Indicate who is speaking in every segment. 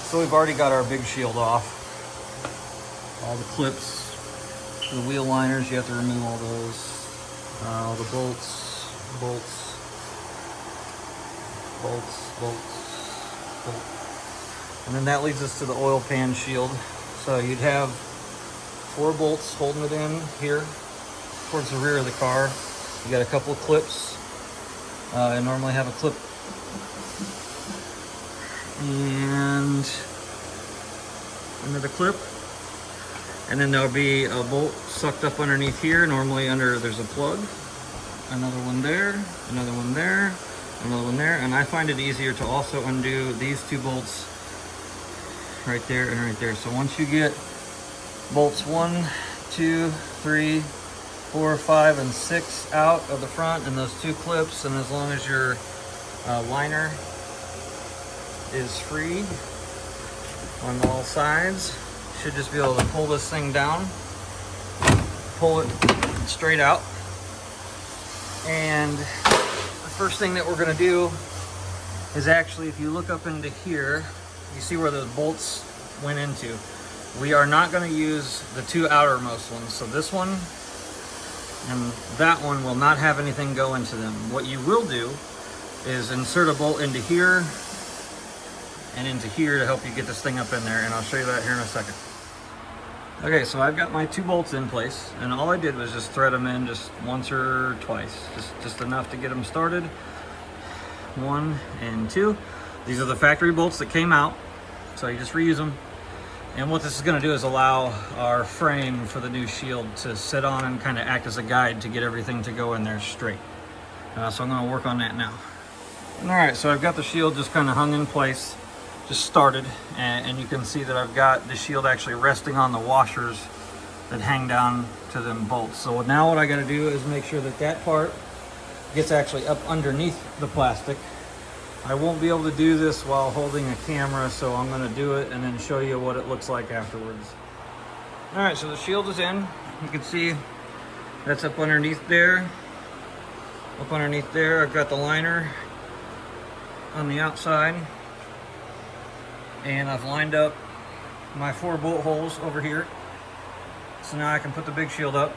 Speaker 1: So we've already got our big shield off. All the clips, the wheel liners, you have to remove all those. All the bolts. And then that leads us to the oil pan shield. So you'd have 4 bolts holding it in here towards the rear of the car. You got a couple of clips. I normally have a clip and another clip. And then there'll be a bolt sucked up underneath here. Normally there's a plug. Another one there, another one there, another one there. And I find it easier to also undo these 2 bolts right there and right there. So once you get bolts 1, 2, 3, 4, 5, and 6 out of the front and those 2 clips, and as long as your liner is free on all sides, should just be able to pull this thing down, pull it straight out. And the first thing that we're going to do is actually, if you look up into here, you see where the bolts went into. We are not going to use the 2 outermost ones. So this one and that one will not have anything go into them. What you will do is insert a bolt into here and into here to help you get this thing up in there, and I'll show you that here in a second. Okay, so I've got my 2 bolts in place, and all I did was just thread them in just once or twice, just enough to get them started. 1 and 2. These are the factory bolts that came out, so you just reuse them. And what this is going to do is allow our frame for the new shield to sit on and kind of act as a guide to get everything to go in there straight. So I'm going to work on that now. All right, so I've got the shield just kind of hung in place, just started, and you can see that I've got the shield actually resting on the washers that hang down to them bolts. So now what I got to do is make sure that that part gets actually up underneath the plastic. I won't be able to do this while holding a camera, so I'm going to do it and then show you what it looks like afterwards. All right, so the shield is in. You can see that's up underneath there. Up underneath there, I've got the liner on the outside. And I've lined up my 4 bolt holes over here. So now I can put the big shield up.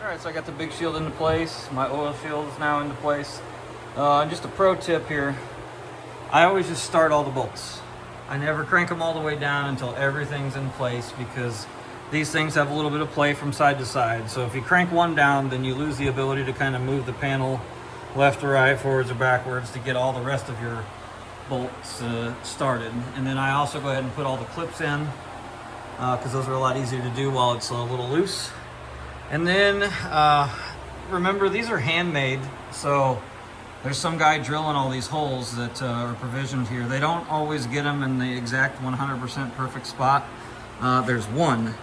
Speaker 1: All right, so I got the big shield into place. My oil shield is now into place. Just a pro tip here. I always just start all the bolts. I never crank them all the way down until everything's in place, because these things have a little bit of play from side to side. So if you crank one down, then you lose the ability to kind of move the panel left or right, forwards or backwards to get all the rest of your bolts started. And then I also go ahead and put all the clips in because those are a lot easier to do while it's a little loose. And then remember, these are handmade, so there's some guy drilling all these holes that are provisioned here. They don't always get them in the exact 100% perfect spot. There's one.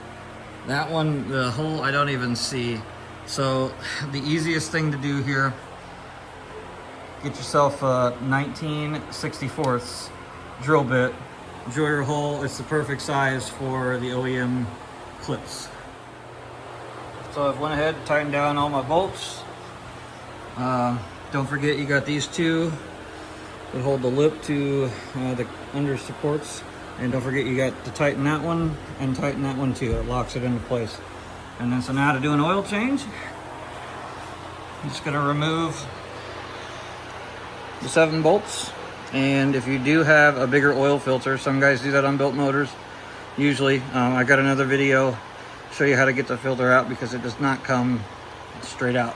Speaker 1: That one, the hole I don't even see. So the easiest thing to do here, get yourself a 19/64 drill bit, drill your hole. It's the perfect size for the OEM clips. So I've went ahead and tightened down all my bolts. Don't forget you got these 2 that hold the lip to the under supports. And don't forget you got to tighten that one and tighten that one too. It locks it into place. And then so now to do an oil change, I'm just gonna remove the 7 bolts. And if you do have a bigger oil filter, some guys do that on built motors usually. I got another video show you how to get the filter out, because it does not come straight out.